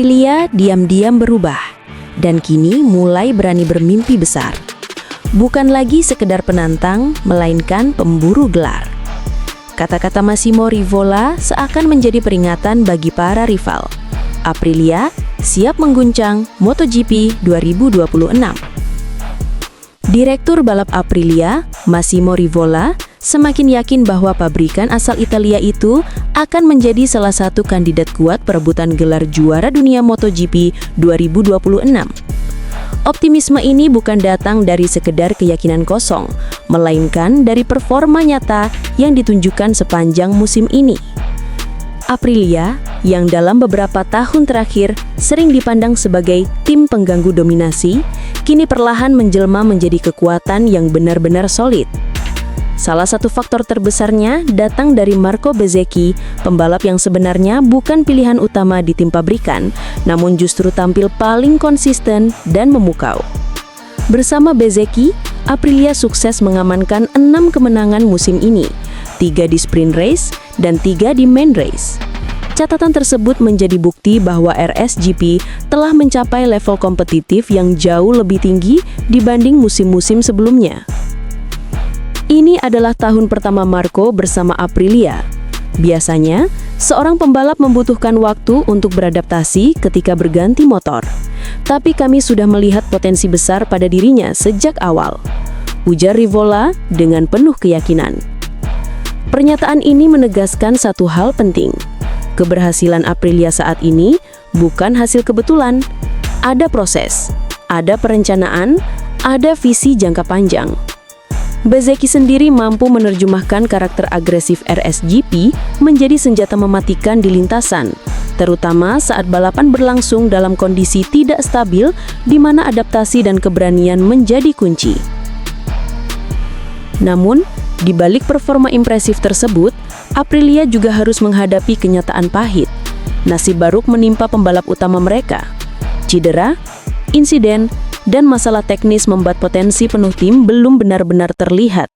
Aprilia diam-diam berubah dan kini mulai berani bermimpi besar. Bukan lagi sekedar penantang, melainkan pemburu gelar. Kata-kata Massimo Rivola seakan menjadi peringatan bagi para rival. Aprilia siap mengguncang MotoGP 2026. Direktur balap Aprilia, Massimo Rivola, semakin yakin bahwa pabrikan asal Italia itu akan menjadi salah satu kandidat kuat perebutan gelar juara dunia MotoGP 2026. Optimisme ini bukan datang dari sekedar keyakinan kosong, melainkan dari performa nyata yang ditunjukkan sepanjang musim ini. Aprilia, yang dalam beberapa tahun terakhir sering dipandang sebagai tim pengganggu dominasi, kini perlahan menjelma menjadi kekuatan yang benar-benar solid. Salah satu faktor terbesarnya datang dari Marco Bezzecchi, pembalap yang sebenarnya bukan pilihan utama di tim pabrikan, namun justru tampil paling konsisten dan memukau. Bersama Bezzecchi, Aprilia sukses mengamankan 6 kemenangan musim ini, 3 di sprint race dan 3 di main race. Catatan tersebut menjadi bukti bahwa RSGP telah mencapai level kompetitif yang jauh lebih tinggi dibanding musim-musim sebelumnya. Ini adalah tahun pertama Marco bersama Aprilia. Biasanya, seorang pembalap membutuhkan waktu untuk beradaptasi ketika berganti motor. Tapi kami sudah melihat potensi besar pada dirinya sejak awal, ujar Rivola dengan penuh keyakinan. Pernyataan ini menegaskan satu hal penting. Keberhasilan Aprilia saat ini bukan hasil kebetulan. Ada proses, ada perencanaan, ada visi jangka panjang. Bezzecchi sendiri mampu menerjemahkan karakter agresif RSGP menjadi senjata mematikan di lintasan, terutama saat balapan berlangsung dalam kondisi tidak stabil di mana adaptasi dan keberanian menjadi kunci. Namun, di balik performa impresif tersebut, Aprilia juga harus menghadapi kenyataan pahit. Nasib buruk menimpa pembalap utama mereka. Cedera, insiden, dan masalah teknis membuat potensi penuh tim belum benar-benar terlihat.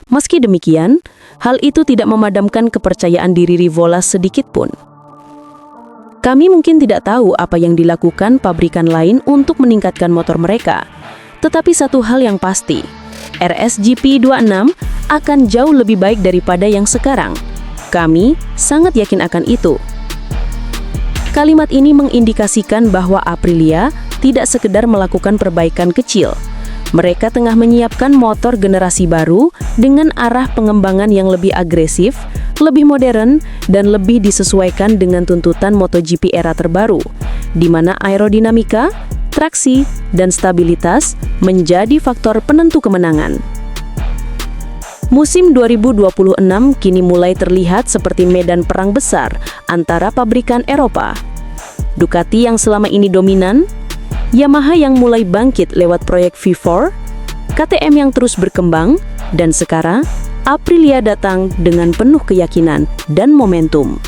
Meski demikian, hal itu tidak memadamkan kepercayaan diri Rivola sedikit pun. Kami mungkin tidak tahu apa yang dilakukan pabrikan lain untuk meningkatkan motor mereka, tetapi satu hal yang pasti, RSGP 26 akan jauh lebih baik daripada yang sekarang. Kami sangat yakin akan itu. Kalimat ini mengindikasikan bahwa Aprilia tidak sekedar melakukan perbaikan kecil. Mereka tengah menyiapkan motor generasi baru dengan arah pengembangan yang lebih agresif, lebih modern, dan lebih disesuaikan dengan tuntutan MotoGP era terbaru, di mana aerodinamika, traksi, dan stabilitas menjadi faktor penentu kemenangan. Musim 2026 kini mulai terlihat seperti medan perang besar antara pabrikan Eropa. Ducati yang selama ini dominan, Yamaha yang mulai bangkit lewat proyek V4, KTM yang terus berkembang, dan sekarang Aprilia datang dengan penuh keyakinan dan momentum.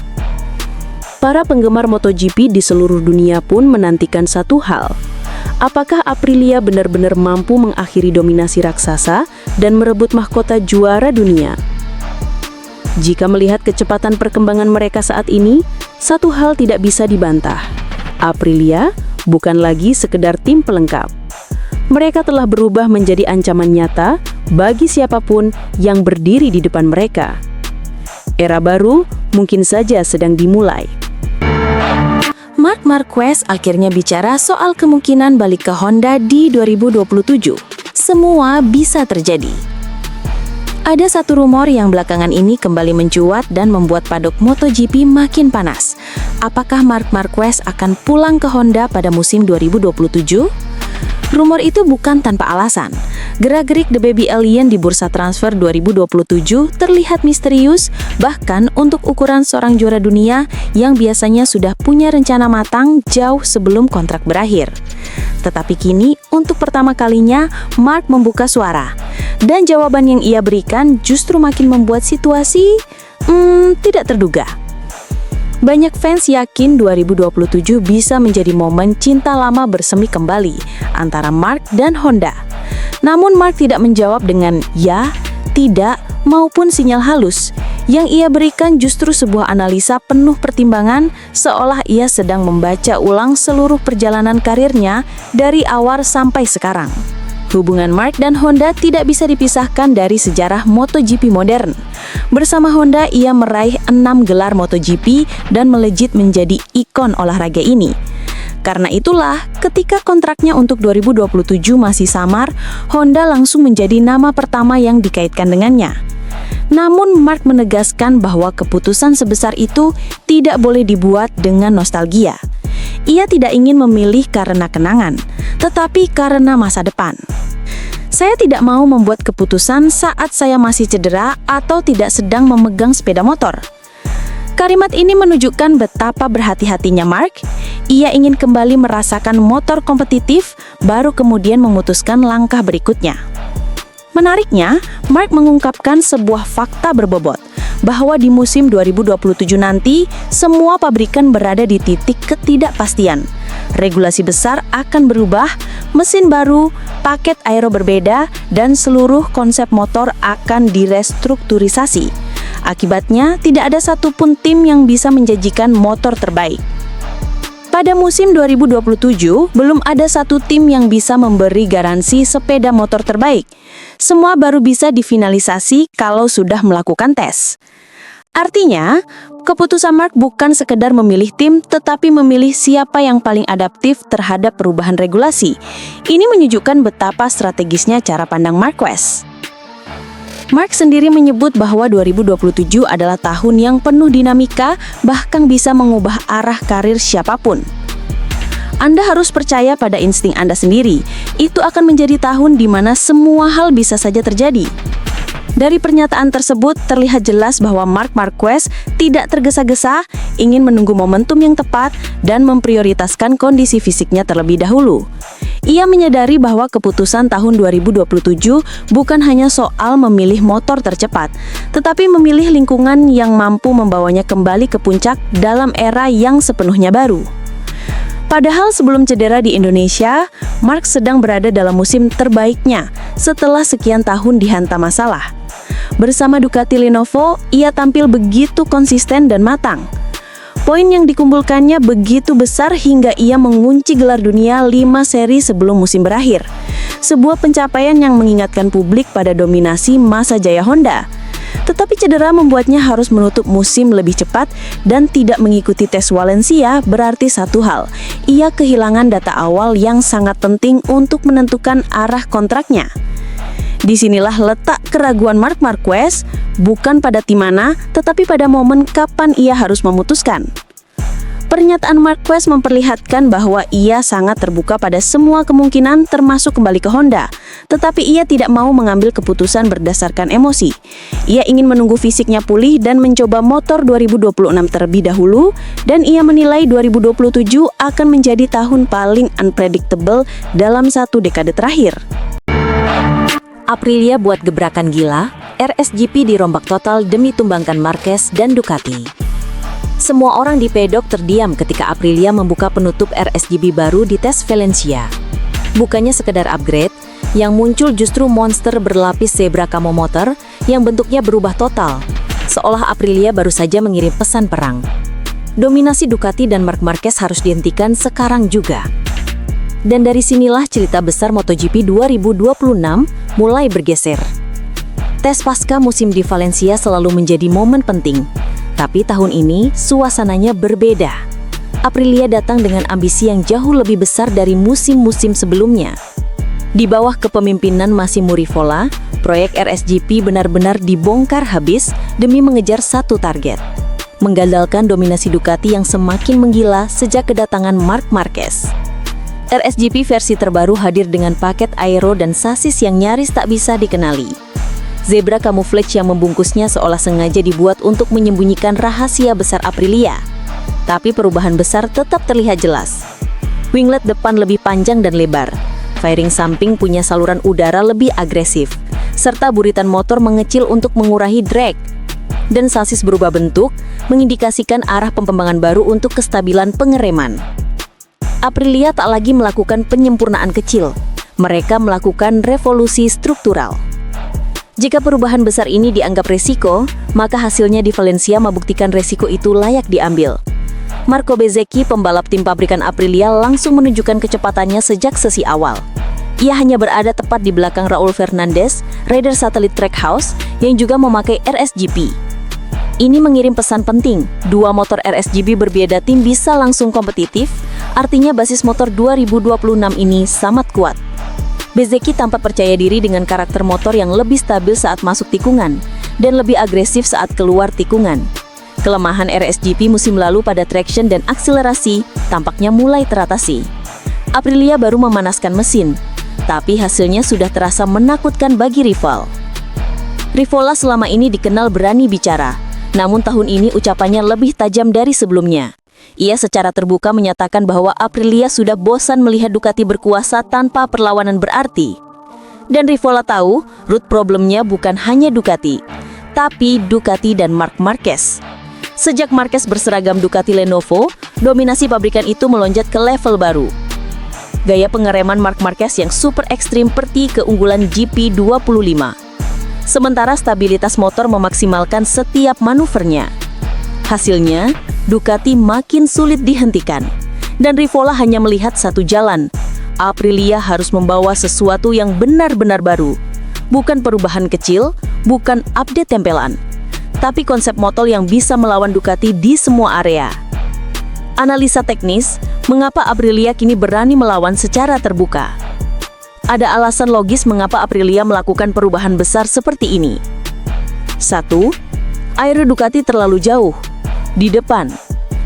Para penggemar MotoGP di seluruh dunia pun menantikan satu hal. Apakah Aprilia benar-benar mampu mengakhiri dominasi raksasa dan merebut mahkota juara dunia? Jika melihat kecepatan perkembangan mereka saat ini, satu hal tidak bisa dibantah. Aprilia bukan lagi sekedar tim pelengkap. Mereka telah berubah menjadi ancaman nyata bagi siapapun yang berdiri di depan mereka. Era baru mungkin saja sedang dimulai. Marc Marquez akhirnya bicara soal kemungkinan balik ke Honda di 2027. Semua bisa terjadi. Ada satu rumor yang belakangan ini kembali mencuat dan membuat paddock MotoGP makin panas. Apakah Marc Marquez akan pulang ke Honda pada musim 2027? Rumor itu bukan tanpa alasan. Gerak-gerik The Baby Alien di bursa transfer 2027 terlihat misterius, bahkan untuk ukuran seorang juara dunia yang biasanya sudah punya rencana matang jauh sebelum kontrak berakhir. Tetapi kini, untuk pertama kalinya, Marc membuka suara. Dan jawaban yang ia berikan justru makin membuat situasi tidak terduga. Banyak fans yakin 2027 bisa menjadi momen cinta lama bersemi kembali antara Marc dan Honda. Namun Marc tidak menjawab dengan ya, tidak, maupun sinyal halus. Yang ia berikan justru sebuah analisa penuh pertimbangan, seolah ia sedang membaca ulang seluruh perjalanan karirnya dari awal sampai sekarang. Hubungan Mark dan Honda tidak bisa dipisahkan dari sejarah MotoGP modern. Bersama Honda, ia meraih 6 gelar MotoGP dan melejit menjadi ikon olahraga ini. Karena itulah, ketika kontraknya untuk 2027 masih samar, Honda langsung menjadi nama pertama yang dikaitkan dengannya. Namun, Mark menegaskan bahwa keputusan sebesar itu tidak boleh dibuat dengan nostalgia. Ia tidak ingin memilih karena kenangan, tetapi karena masa depan. Saya tidak mau membuat keputusan saat saya masih cedera atau tidak sedang memegang sepeda motor. Kalimat ini menunjukkan betapa berhati-hatinya Mark. Ia ingin kembali merasakan motor kompetitif, baru kemudian memutuskan langkah berikutnya. Menariknya, Mark mengungkapkan sebuah fakta berbobot, bahwa di musim 2027 nanti, semua pabrikan berada di titik ketidakpastian. Regulasi besar akan berubah, mesin baru, paket aero berbeda, dan seluruh konsep motor akan direstrukturisasi. Akibatnya, tidak ada satupun tim yang bisa menjanjikan motor terbaik. Pada musim 2027, belum ada satu tim yang bisa memberi garansi sepeda motor terbaik. Semua baru bisa difinalisasi kalau sudah melakukan tes. Artinya, keputusan Mark bukan sekedar memilih tim, tetapi memilih siapa yang paling adaptif terhadap perubahan regulasi. Ini menunjukkan betapa strategisnya cara pandang Marquez. Mark sendiri menyebut bahwa 2027 adalah tahun yang penuh dinamika, bahkan bisa mengubah arah karir siapapun. Anda harus percaya pada insting Anda sendiri. Itu akan menjadi tahun di mana semua hal bisa saja terjadi. Dari pernyataan tersebut, terlihat jelas bahwa Marc Marquez tidak tergesa-gesa, ingin menunggu momentum yang tepat, dan memprioritaskan kondisi fisiknya terlebih dahulu. Ia menyadari bahwa keputusan tahun 2027 bukan hanya soal memilih motor tercepat, tetapi memilih lingkungan yang mampu membawanya kembali ke puncak dalam era yang sepenuhnya baru. Padahal sebelum cedera di Indonesia, Mark sedang berada dalam musim terbaiknya setelah sekian tahun dihantam masalah. Bersama Ducati Lenovo, ia tampil begitu konsisten dan matang. Poin yang dikumpulkannya begitu besar hingga ia mengunci gelar dunia 5 seri sebelum musim berakhir. Sebuah pencapaian yang mengingatkan publik pada dominasi masa jaya Honda. Tetapi cedera membuatnya harus menutup musim lebih cepat dan tidak mengikuti tes Valencia berarti satu hal, ia kehilangan data awal yang sangat penting untuk menentukan arah kontraknya. Disinilah letak keraguan Marc Marquez, bukan pada tim mana, tetapi pada momen kapan ia harus memutuskan. Pernyataan Marquez memperlihatkan bahwa ia sangat terbuka pada semua kemungkinan termasuk kembali ke Honda, tetapi ia tidak mau mengambil keputusan berdasarkan emosi. Ia ingin menunggu fisiknya pulih dan mencoba motor 2026 terlebih dahulu, dan ia menilai 2027 akan menjadi tahun paling unpredictable dalam satu dekade terakhir. Aprilia buat gebrakan gila, RSGP dirombak total demi tumbangkan Marquez dan Ducati. Semua orang di pedok terdiam ketika Aprilia membuka penutup RSGP baru di tes Valencia. Bukannya sekedar upgrade, yang muncul justru monster berlapis zebra camo motor yang bentuknya berubah total, seolah Aprilia baru saja mengirim pesan perang. Dominasi Ducati dan Marc Marquez harus dihentikan sekarang juga. Dan dari sinilah cerita besar MotoGP 2026 mulai bergeser. Tes pasca musim di Valencia selalu menjadi momen penting. Tapi tahun ini, suasananya berbeda. Aprilia datang dengan ambisi yang jauh lebih besar dari musim-musim sebelumnya. Di bawah kepemimpinan Massimo Rivola, proyek RSGP benar-benar dibongkar habis demi mengejar satu target. Mengandalkan dominasi Ducati yang semakin menggila sejak kedatangan Marc Marquez. RSGP versi terbaru hadir dengan paket aero dan sasis yang nyaris tak bisa dikenali. Zebra camouflage yang membungkusnya seolah sengaja dibuat untuk menyembunyikan rahasia besar Aprilia. Tapi perubahan besar tetap terlihat jelas. Winglet depan lebih panjang dan lebar. Fairing samping punya saluran udara lebih agresif. Serta buritan motor mengecil untuk mengurangi drag. Dan sasis berubah bentuk, mengindikasikan arah pengembangan baru untuk kestabilan pengereman. Aprilia tak lagi melakukan penyempurnaan kecil. Mereka melakukan revolusi struktural. Jika perubahan besar ini dianggap resiko, maka hasilnya di Valencia membuktikan resiko itu layak diambil. Marco Bezzecchi, pembalap tim pabrikan Aprilia, langsung menunjukkan kecepatannya sejak sesi awal. Ia hanya berada tepat di belakang Raul Fernandez, rider satelit Trackhouse, yang juga memakai RSGP. Ini mengirim pesan penting, dua motor RSGP berbeda tim bisa langsung kompetitif, artinya basis motor 2026 ini sangat kuat. Bezzecchi tampak percaya diri dengan karakter motor yang lebih stabil saat masuk tikungan dan lebih agresif saat keluar tikungan. Kelemahan RSGP musim lalu pada traction dan akselerasi tampaknya mulai teratasi. Aprilia baru memanaskan mesin, tapi hasilnya sudah terasa menakutkan bagi rival. Rivola selama ini dikenal berani bicara, namun tahun ini ucapannya lebih tajam dari sebelumnya. Ia secara terbuka menyatakan bahwa Aprilia sudah bosan melihat Ducati berkuasa tanpa perlawanan berarti. Dan Rivola tahu, root problemnya bukan hanya Ducati, tapi Ducati dan Marc Marquez. Sejak Marquez berseragam Ducati Lenovo, dominasi pabrikan itu melonjak ke level baru. Gaya pengereman Marc Marquez yang super ekstrim seperti keunggulan GP25. Sementara stabilitas motor memaksimalkan setiap manuvernya. Hasilnya, Ducati makin sulit dihentikan. Dan Rivola hanya melihat satu jalan. Aprilia harus membawa sesuatu yang benar-benar baru. Bukan perubahan kecil, bukan update tempelan, tapi konsep motor yang bisa melawan Ducati di semua area. Analisa teknis, mengapa Aprilia kini berani melawan secara terbuka? Ada alasan logis mengapa Aprilia melakukan perubahan besar seperti ini. 1. Aero Ducati terlalu jauh di depan.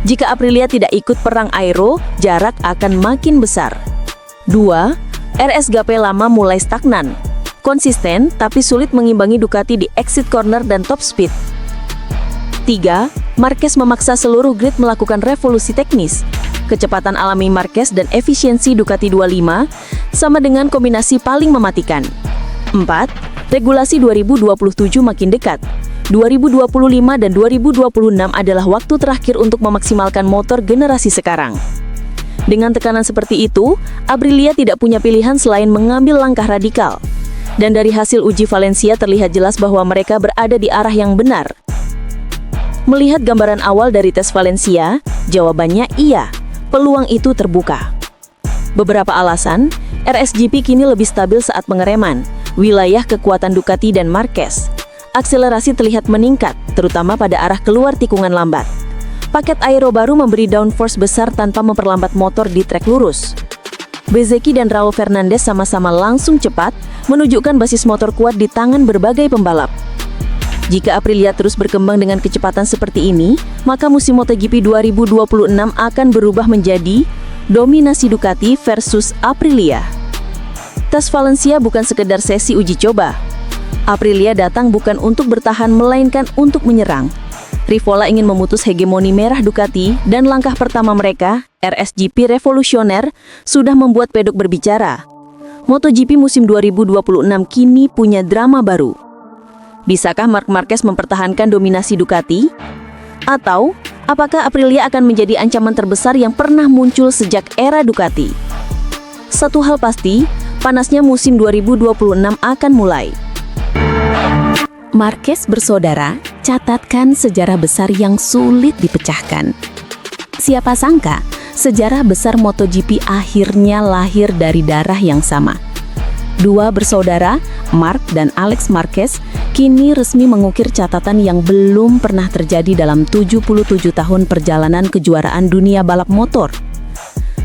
Jika Aprilia tidak ikut perang aero, jarak akan makin besar. 2. RSGP lama mulai stagnan. Konsisten, tapi sulit mengimbangi Ducati di exit corner dan top speed. 3. Marquez memaksa seluruh grid melakukan revolusi teknis. Kecepatan alami Marquez dan efisiensi Ducati 25 sama dengan kombinasi paling mematikan. 4. Regulasi 2027 makin dekat. 2025 dan 2026 adalah waktu terakhir untuk memaksimalkan motor generasi sekarang. Dengan tekanan seperti itu, Aprilia tidak punya pilihan selain mengambil langkah radikal. Dan dari hasil uji Valencia terlihat jelas bahwa mereka berada di arah yang benar. Melihat gambaran awal dari tes Valencia, jawabannya iya, peluang itu terbuka. Beberapa alasan, RSGP kini lebih stabil saat pengereman, wilayah kekuatan Ducati dan Marquez. Akselerasi terlihat meningkat, terutama pada arah keluar tikungan lambat. Paket aero baru memberi downforce besar tanpa memperlambat motor di trek lurus. Bezzecchi dan Raul Fernandez sama-sama langsung cepat, menunjukkan basis motor kuat di tangan berbagai pembalap. Jika Aprilia terus berkembang dengan kecepatan seperti ini, maka musim MotoGP 2026 akan berubah menjadi dominasi Ducati versus Aprilia. Tes Valencia bukan sekedar sesi uji coba. Aprilia datang bukan untuk bertahan melainkan untuk menyerang. Rivola ingin memutus hegemoni merah Ducati dan langkah pertama mereka, RSGP revolusioner, sudah membuat pedok berbicara. MotoGP musim 2026 kini punya drama baru. Bisakah Marc Marquez mempertahankan dominasi Ducati? Atau apakah Aprilia akan menjadi ancaman terbesar yang pernah muncul sejak era Ducati? Satu hal pasti, panasnya musim 2026 akan mulai. Marquez bersaudara, catatkan sejarah besar yang sulit dipecahkan. Siapa sangka, sejarah besar MotoGP akhirnya lahir dari darah yang sama. Dua bersaudara, Marc dan Alex Marquez, kini resmi mengukir catatan yang belum pernah terjadi dalam 77 tahun perjalanan kejuaraan dunia balap motor.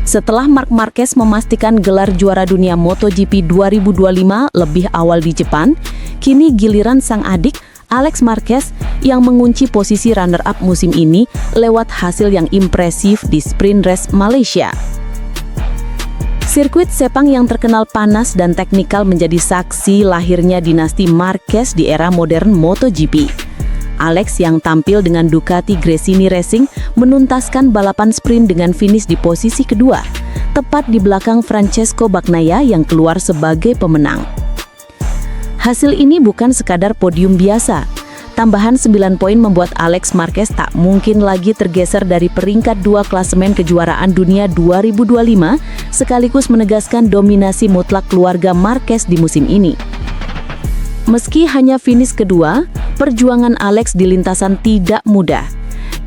Setelah Marc Marquez memastikan gelar juara dunia MotoGP 2025 lebih awal di Jepang, kini giliran sang adik, Alex Marquez, yang mengunci posisi runner-up musim ini lewat hasil yang impresif di Sprint Race Malaysia. Sirkuit Sepang yang terkenal panas dan teknikal menjadi saksi lahirnya dinasti Marquez di era modern MotoGP. Alex yang tampil dengan Ducati Gresini Racing menuntaskan balapan sprint dengan finish di posisi kedua, tepat di belakang Francesco Bagnaia yang keluar sebagai pemenang. Hasil ini bukan sekadar podium biasa. Tambahan 9 poin membuat Alex Marquez tak mungkin lagi tergeser dari peringkat 2 klasemen kejuaraan dunia 2025, sekaligus menegaskan dominasi mutlak keluarga Marquez di musim ini. Meski hanya finish kedua, perjuangan Alex di lintasan tidak mudah.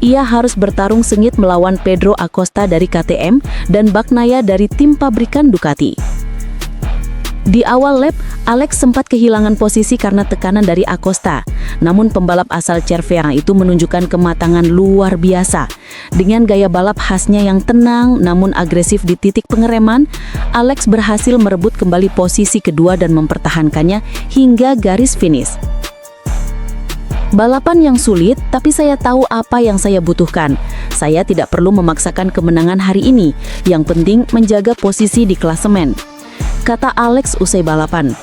Ia harus bertarung sengit melawan Pedro Acosta dari KTM dan Bagnaia dari tim pabrikan Ducati. Di awal lap, Alex sempat kehilangan posisi karena tekanan dari Acosta. Namun pembalap asal Cervera itu menunjukkan kematangan luar biasa. Dengan gaya balap khasnya yang tenang namun agresif di titik pengereman, Alex berhasil merebut kembali posisi kedua dan mempertahankannya hingga garis finish. Balapan yang sulit, tapi saya tahu apa yang saya butuhkan. Saya tidak perlu memaksakan kemenangan hari ini. Yang penting menjaga posisi di klasemen, kata Alex usai balapan.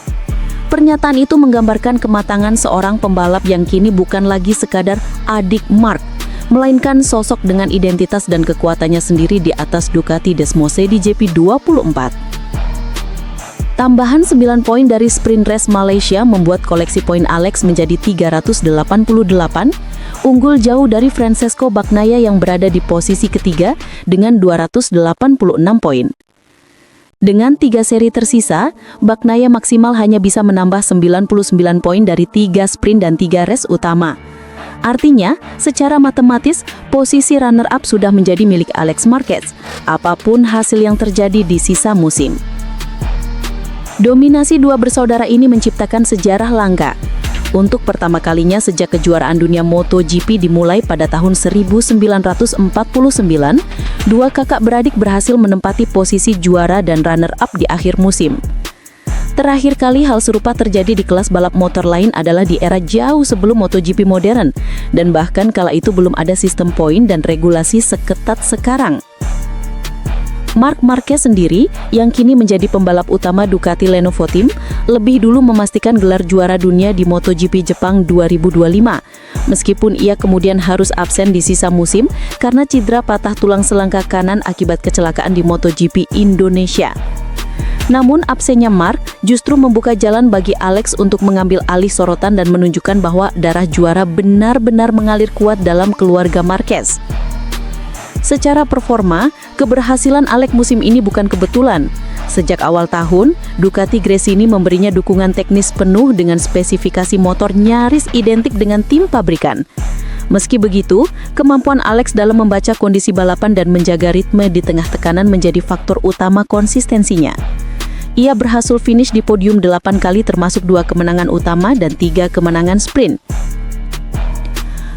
Pernyataan itu menggambarkan kematangan seorang pembalap yang kini bukan lagi sekadar adik Marc, melainkan sosok dengan identitas dan kekuatannya sendiri di atas Ducati Desmose di GP24. Tambahan 9 poin dari sprint race Malaysia membuat koleksi poin Alex menjadi 388, unggul jauh dari Francesco Bagnaia yang berada di posisi ketiga dengan 286 poin. Dengan 3 seri tersisa, Bagnaia maksimal hanya bisa menambah 99 poin dari 3 sprint dan 3 race utama. Artinya, secara matematis, posisi runner-up sudah menjadi milik Alex Marquez, apapun hasil yang terjadi di sisa musim. Dominasi dua bersaudara ini menciptakan sejarah langka. Untuk pertama kalinya sejak kejuaraan dunia MotoGP dimulai pada tahun 1949, dua kakak beradik berhasil menempati posisi juara dan runner-up di akhir musim. Terakhir kali hal serupa terjadi di kelas balap motor lain adalah di era jauh sebelum MotoGP modern, dan bahkan kala itu belum ada sistem poin dan regulasi seketat sekarang. Marc Marquez sendiri, yang kini menjadi pembalap utama Ducati Lenovo Team, lebih dulu memastikan gelar juara dunia di MotoGP Jepang 2025. Meskipun ia kemudian harus absen di sisa musim karena cedera patah tulang selangkah kanan akibat kecelakaan di MotoGP Indonesia. Namun absennya Marc justru membuka jalan bagi Alex untuk mengambil alih sorotan dan menunjukkan bahwa darah juara benar-benar mengalir kuat dalam keluarga Marquez. Secara performa, keberhasilan Alex musim ini bukan kebetulan. Sejak awal tahun, Ducati Gresini memberinya dukungan teknis penuh dengan spesifikasi motor nyaris identik dengan tim pabrikan. Meski begitu, kemampuan Alex dalam membaca kondisi balapan dan menjaga ritme di tengah tekanan menjadi faktor utama konsistensinya. Ia berhasil finish di podium 8 kali termasuk 2 kemenangan utama dan 3 kemenangan sprint.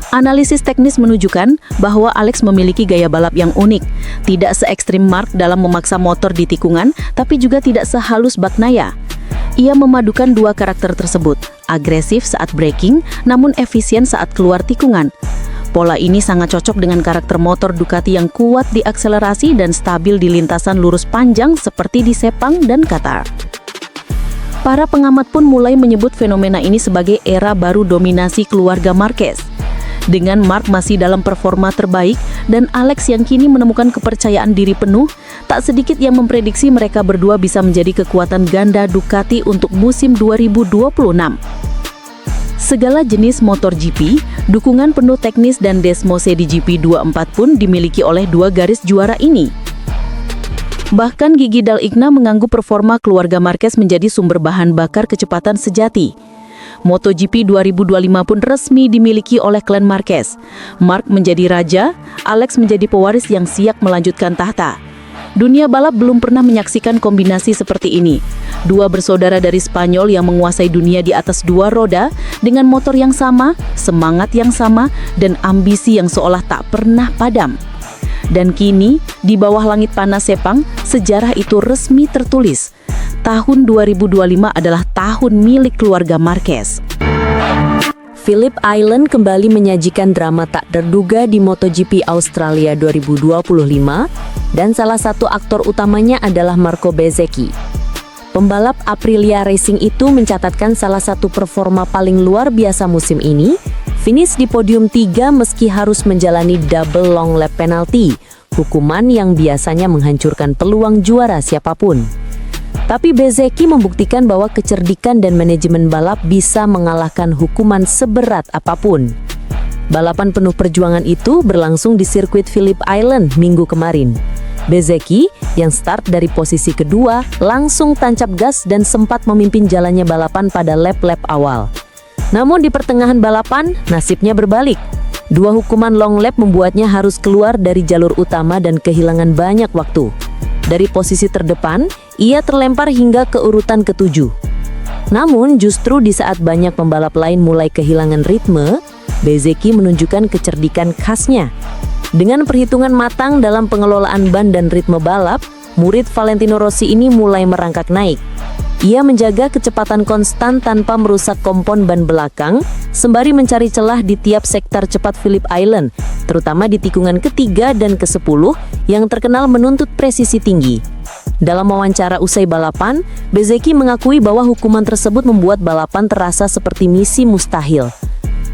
Analisis teknis menunjukkan bahwa Alex memiliki gaya balap yang unik, tidak se-ekstrim Marc dalam memaksa motor di tikungan, tapi juga tidak sehalus Bagnaia. Ia memadukan dua karakter tersebut, agresif saat braking, namun efisien saat keluar tikungan. Pola ini sangat cocok dengan karakter motor Ducati yang kuat di akselerasi dan stabil di lintasan lurus panjang seperti di Sepang dan Qatar. Para pengamat pun mulai menyebut fenomena ini sebagai era baru dominasi keluarga Marquez. Dengan Marc masih dalam performa terbaik dan Alex yang kini menemukan kepercayaan diri penuh, tak sedikit yang memprediksi mereka berdua bisa menjadi kekuatan ganda Ducati untuk musim 2026. Segala jenis motor GP, dukungan penuh teknis dan Desmose di GP24 pun dimiliki oleh dua garis juara ini. Bahkan Gigi Dal Igna menganggap performa keluarga Marquez menjadi sumber bahan bakar kecepatan sejati. MotoGP 2025 pun resmi dimiliki oleh klan Marquez. Marc menjadi raja, Alex menjadi pewaris yang siap melanjutkan tahta. Dunia balap belum pernah menyaksikan kombinasi seperti ini. Dua bersaudara dari Spanyol yang menguasai dunia di atas dua roda, dengan motor yang sama, semangat yang sama, dan ambisi yang seolah tak pernah padam. Dan kini, di bawah langit panas Sepang, sejarah itu resmi tertulis. Tahun 2025 adalah tahun milik keluarga Marquez. Phillip Island kembali menyajikan drama tak terduga di MotoGP Australia 2025 dan salah satu aktor utamanya adalah Marco Bezzecchi. Pembalap Aprilia Racing itu mencatatkan salah satu performa paling luar biasa musim ini, finish di podium 3 meski harus menjalani double long lap penalty, hukuman yang biasanya menghancurkan peluang juara siapapun. Tapi Bezzecchi membuktikan bahwa kecerdikan dan manajemen balap bisa mengalahkan hukuman seberat apapun. Balapan penuh perjuangan itu berlangsung di sirkuit Phillip Island minggu kemarin. Bezzecchi yang start dari posisi kedua langsung tancap gas dan sempat memimpin jalannya balapan pada lap-lap awal. Namun di pertengahan balapan, nasibnya berbalik. Dua hukuman long lap membuatnya harus keluar dari jalur utama dan kehilangan banyak waktu. Dari posisi terdepan, ia terlempar hingga ke urutan ke-7. Namun justru di saat banyak pembalap lain mulai kehilangan ritme, Bezzecchi menunjukkan kecerdikan khasnya. Dengan perhitungan matang dalam pengelolaan ban dan ritme balap, murid Valentino Rossi ini mulai merangkak naik. Ia menjaga kecepatan konstan tanpa merusak kompon ban belakang, sembari mencari celah di tiap sektor cepat Phillip Island, terutama di tikungan ke-3 dan ke-10 yang terkenal menuntut presisi tinggi. Dalam wawancara usai balapan, Bezzecchi mengakui bahwa hukuman tersebut membuat balapan terasa seperti misi mustahil.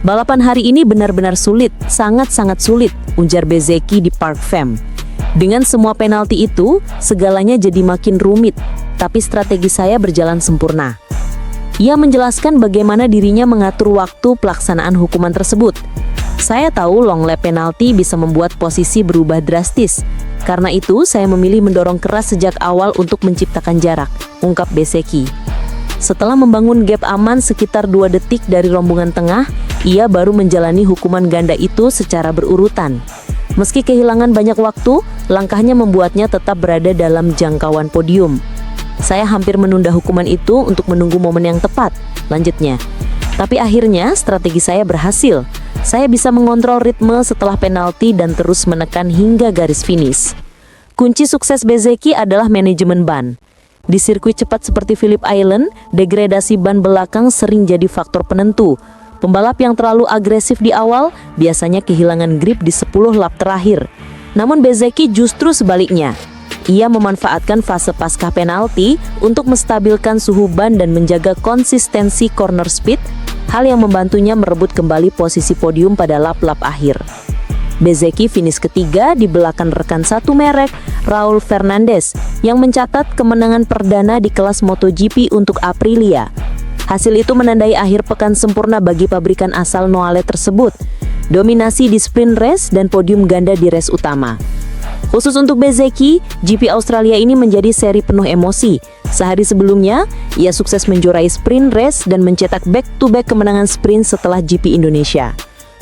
Balapan hari ini benar-benar sulit, sangat-sangat sulit, ujar Bezzecchi di Parc Femme. Dengan semua penalti itu, segalanya jadi makin rumit, tapi strategi saya berjalan sempurna. Ia menjelaskan bagaimana dirinya mengatur waktu pelaksanaan hukuman tersebut. Saya tahu long lap penalti bisa membuat posisi berubah drastis. Karena itu, saya memilih mendorong keras sejak awal untuk menciptakan jarak, ungkap Bezzecchi. Setelah membangun gap aman sekitar 2 detik dari rombongan tengah, ia baru menjalani hukuman ganda itu secara berurutan. Meski kehilangan banyak waktu, langkahnya membuatnya tetap berada dalam jangkauan podium. Saya hampir menunda hukuman itu untuk menunggu momen yang tepat, lanjutnya. Tapi akhirnya strategi saya berhasil. Saya bisa mengontrol ritme setelah penalti dan terus menekan hingga garis finish. Kunci sukses Bezzecchi adalah manajemen ban. Di sirkuit cepat seperti Phillip Island, degradasi ban belakang sering jadi faktor penentu. Pembalap yang terlalu agresif di awal biasanya kehilangan grip di 10 lap terakhir. Namun Bezzecchi justru sebaliknya. Ia memanfaatkan fase pasca penalti untuk menstabilkan suhu ban dan menjaga konsistensi corner speed, hal yang membantunya merebut kembali posisi podium pada lap-lap akhir. Bezzecchi finish ketiga di belakang rekan satu merek, Raul Fernandez, yang mencatat kemenangan perdana di kelas MotoGP untuk Aprilia. Hasil itu menandai akhir pekan sempurna bagi pabrikan asal Noale tersebut, dominasi di sprint race dan podium ganda di race utama. Khusus untuk Bezzecchi, GP Australia ini menjadi seri penuh emosi. Sehari sebelumnya, ia sukses menjuarai sprint race dan mencetak back-to-back kemenangan sprint setelah GP Indonesia.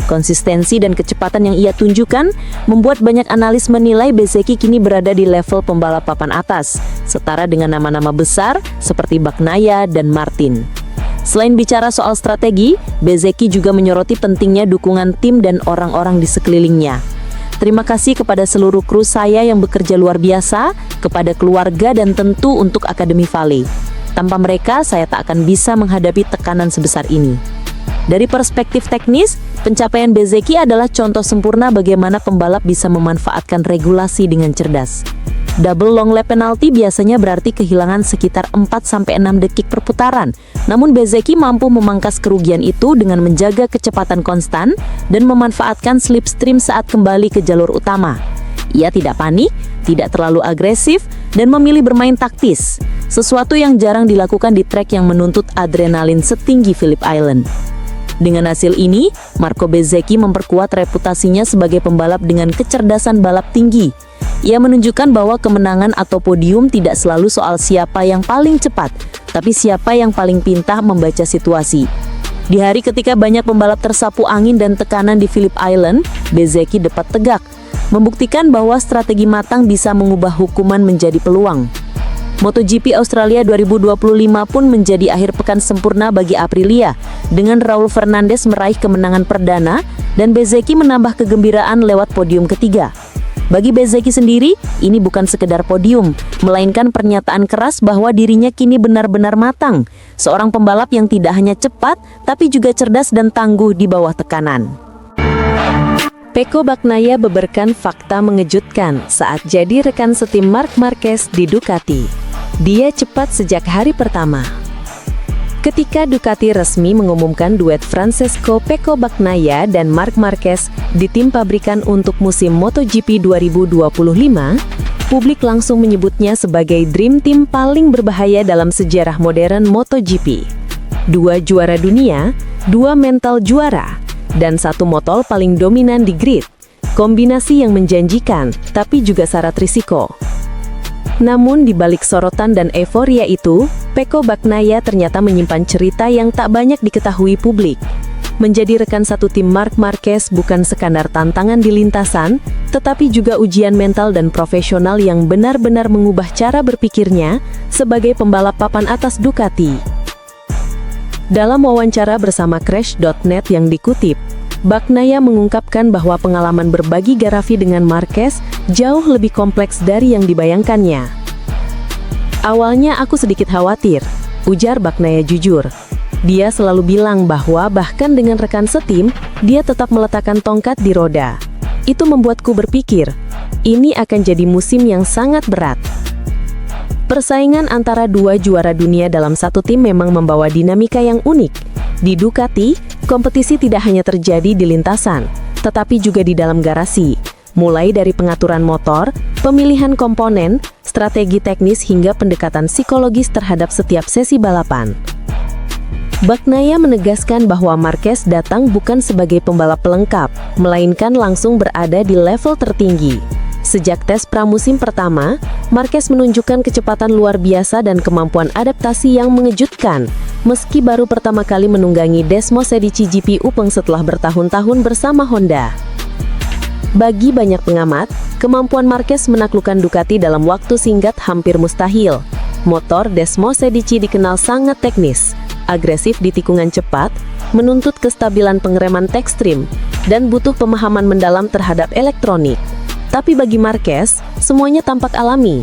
Konsistensi dan kecepatan yang ia tunjukkan membuat banyak analis menilai Bezzecchi kini berada di level pembalap papan atas, setara dengan nama-nama besar seperti Bagnaia dan Martin. Selain bicara soal strategi, Bezzecchi juga menyoroti pentingnya dukungan tim dan orang-orang di sekelilingnya. Terima kasih kepada seluruh kru saya yang bekerja luar biasa, kepada keluarga dan tentu untuk Akademi Vale. Tanpa mereka, saya tak akan bisa menghadapi tekanan sebesar ini. Dari perspektif teknis, pencapaian Bezzecchi adalah contoh sempurna bagaimana pembalap bisa memanfaatkan regulasi dengan cerdas. Double long lap penalti biasanya berarti kehilangan sekitar 4-6 detik per putaran. Namun Bezzecchi mampu memangkas kerugian itu dengan menjaga kecepatan konstan dan memanfaatkan slipstream saat kembali ke jalur utama. Ia tidak panik, tidak terlalu agresif, dan memilih bermain taktis, sesuatu yang jarang dilakukan di trek yang menuntut adrenalin setinggi Phillip Island. Dengan hasil ini, Marco Bezzecchi memperkuat reputasinya sebagai pembalap dengan kecerdasan balap tinggi. Ia menunjukkan bahwa kemenangan atau podium tidak selalu soal siapa yang paling cepat, tapi siapa yang paling pintar membaca situasi. Di hari ketika banyak pembalap tersapu angin dan tekanan di Phillip Island, Bezzecchi dapat tegak, membuktikan bahwa strategi matang bisa mengubah hukuman menjadi peluang. MotoGP Australia 2025 pun menjadi akhir pekan sempurna bagi Aprilia, dengan Raul Fernandez meraih kemenangan perdana dan Bezzecchi menambah kegembiraan lewat podium ketiga. Bagi Bezzecchi sendiri, ini bukan sekedar podium, melainkan pernyataan keras bahwa dirinya kini benar-benar matang, seorang pembalap yang tidak hanya cepat, tapi juga cerdas dan tangguh di bawah tekanan. Pecco Bagnaia beberkan fakta mengejutkan saat jadi rekan setim Marc Marquez di Ducati. Dia cepat sejak hari pertama. Ketika Ducati resmi mengumumkan duet Francesco Pecco Bagnaia dan Marc Marquez di tim pabrikan untuk musim MotoGP 2025, publik langsung menyebutnya sebagai Dream Team paling berbahaya dalam sejarah modern MotoGP. 2 juara dunia, 2 mental juara, dan 1 motor paling dominan di grid. Kombinasi yang menjanjikan, tapi juga syarat risiko. Namun di balik sorotan dan euforia itu, Pecco Bagnaia ternyata menyimpan cerita yang tak banyak diketahui publik. Menjadi rekan satu tim Marc Marquez bukan sekadar tantangan di lintasan, tetapi juga ujian mental dan profesional yang benar-benar mengubah cara berpikirnya sebagai pembalap papan atas Ducati. Dalam wawancara bersama Crash.net yang dikutip, Bagnaia mengungkapkan bahwa pengalaman berbagi garafi dengan Marquez jauh lebih kompleks dari yang dibayangkannya. Awalnya aku sedikit khawatir, ujar Bagnaia jujur. Dia selalu bilang bahwa bahkan dengan rekan setim, dia tetap meletakkan tongkat di roda. Itu membuatku berpikir, ini akan jadi musim yang sangat berat. Persaingan antara dua juara dunia dalam satu tim memang membawa dinamika yang unik. Di Ducati, kompetisi tidak hanya terjadi di lintasan, tetapi juga di dalam garasi. Mulai dari pengaturan motor, pemilihan komponen, strategi teknis hingga pendekatan psikologis terhadap setiap sesi balapan. Bagnaia menegaskan bahwa Marquez datang bukan sebagai pembalap pelengkap, melainkan langsung berada di level tertinggi. Sejak tes pramusim pertama, Marquez menunjukkan kecepatan luar biasa dan kemampuan adaptasi yang mengejutkan, meski baru pertama kali menunggangi Desmosedici GP Upeng setelah bertahun-tahun bersama Honda. Bagi banyak pengamat, kemampuan Marquez menaklukkan Ducati dalam waktu singkat hampir mustahil. Motor Desmosedici dikenal sangat teknis, agresif di tikungan cepat, menuntut kestabilan pengereman tekstrim, dan butuh pemahaman mendalam terhadap elektronik. Tapi bagi Marquez, semuanya tampak alami.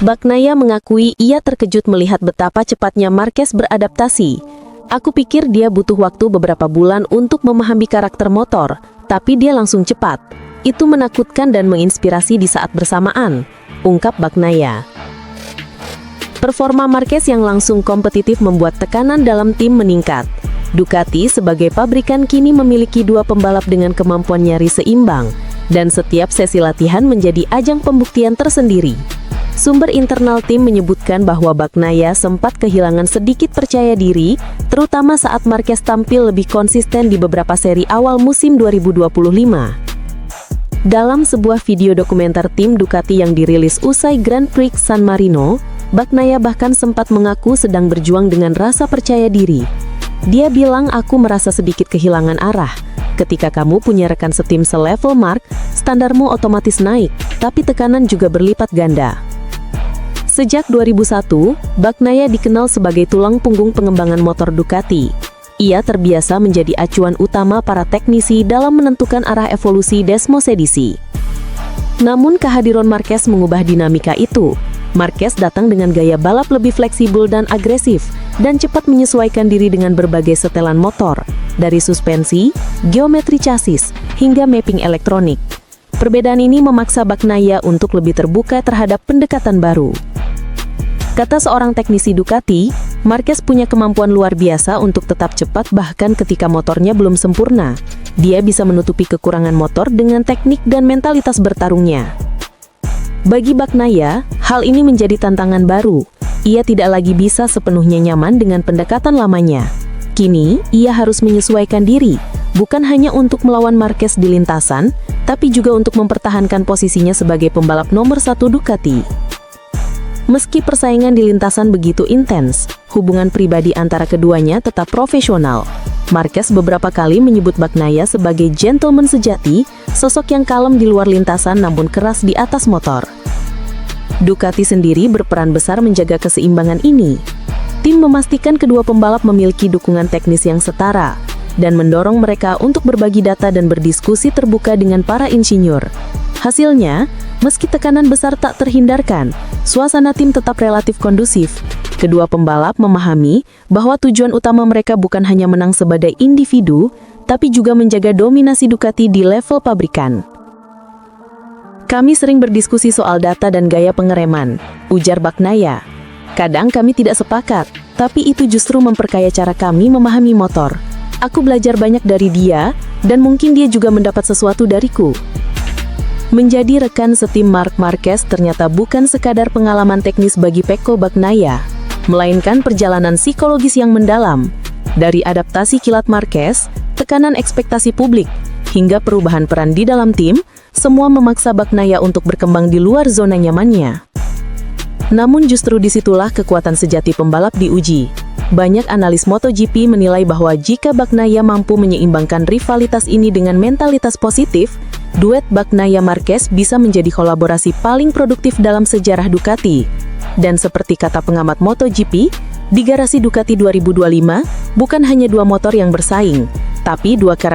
Bagnaia mengakui ia terkejut melihat betapa cepatnya Marquez beradaptasi. Aku pikir dia butuh waktu beberapa bulan untuk memahami karakter motor, tapi dia langsung cepat. Itu menakutkan dan menginspirasi di saat bersamaan, ungkap Bagnaia. Performa Marquez yang langsung kompetitif membuat tekanan dalam tim meningkat. Ducati sebagai pabrikan kini memiliki dua pembalap dengan kemampuan nyaris seimbang, dan setiap sesi latihan menjadi ajang pembuktian tersendiri. Sumber internal tim menyebutkan bahwa Bagnaia sempat kehilangan sedikit percaya diri, terutama saat Marquez tampil lebih konsisten di beberapa seri awal musim 2025. Dalam sebuah video dokumenter tim Ducati yang dirilis usai Grand Prix San Marino, Bagnaia bahkan sempat mengaku sedang berjuang dengan rasa percaya diri. Dia bilang, aku merasa sedikit kehilangan arah. Ketika kamu punya rekan setim selevel Marc, standarmu otomatis naik, tapi tekanan juga berlipat ganda. Sejak 2001, Bagnaia dikenal sebagai tulang punggung pengembangan motor Ducati. Ia terbiasa menjadi acuan utama para teknisi dalam menentukan arah evolusi Desmosedici. Namun kehadiran Marquez mengubah dinamika itu. Marquez datang dengan gaya balap lebih fleksibel dan agresif, dan cepat menyesuaikan diri dengan berbagai setelan motor, dari suspensi, geometri chassis, hingga mapping elektronik. Perbedaan ini memaksa Bagnaia untuk lebih terbuka terhadap pendekatan baru. Kata seorang teknisi Ducati, Marquez punya kemampuan luar biasa untuk tetap cepat bahkan ketika motornya belum sempurna. Dia bisa menutupi kekurangan motor dengan teknik dan mentalitas bertarungnya. Bagi Bagnaia, hal ini menjadi tantangan baru. Ia tidak lagi bisa sepenuhnya nyaman dengan pendekatan lamanya. Kini, ia harus menyesuaikan diri, bukan hanya untuk melawan Marquez di lintasan, tapi juga untuk mempertahankan posisinya sebagai pembalap nomor 1 Ducati. Meski persaingan di lintasan begitu intens, hubungan pribadi antara keduanya tetap profesional. Marquez beberapa kali menyebut Bagnaia sebagai gentleman sejati, sosok yang kalem di luar lintasan namun keras di atas motor. Ducati sendiri berperan besar menjaga keseimbangan ini. Tim memastikan kedua pembalap memiliki dukungan teknis yang setara, dan mendorong mereka untuk berbagi data dan berdiskusi terbuka dengan para insinyur. Hasilnya, meski tekanan besar tak terhindarkan, suasana tim tetap relatif kondusif. Kedua pembalap memahami bahwa tujuan utama mereka bukan hanya menang sebagai individu, tapi juga menjaga dominasi Ducati di level pabrikan. Kami sering berdiskusi soal data dan gaya pengereman, ujar Bagnaia. Kadang kami tidak sepakat, tapi itu justru memperkaya cara kami memahami motor. Aku belajar banyak dari dia, dan mungkin dia juga mendapat sesuatu dariku. Menjadi rekan setim Marc Marquez ternyata bukan sekadar pengalaman teknis bagi Pecco Bagnaia, melainkan perjalanan psikologis yang mendalam. Dari adaptasi kilat Marquez, tekanan ekspektasi publik, hingga perubahan peran di dalam tim, semua memaksa Bagnaia untuk berkembang di luar zona nyamannya. Namun justru disitulah kekuatan sejati pembalap diuji. Banyak analis MotoGP menilai bahwa jika Bagnaia mampu menyeimbangkan rivalitas ini dengan mentalitas positif, duet Bagnaia-Marquez bisa menjadi kolaborasi paling produktif dalam sejarah Ducati. Dan seperti kata pengamat MotoGP, di garasi Ducati 2025, bukan hanya dua motor yang bersaing, tapi dua karakter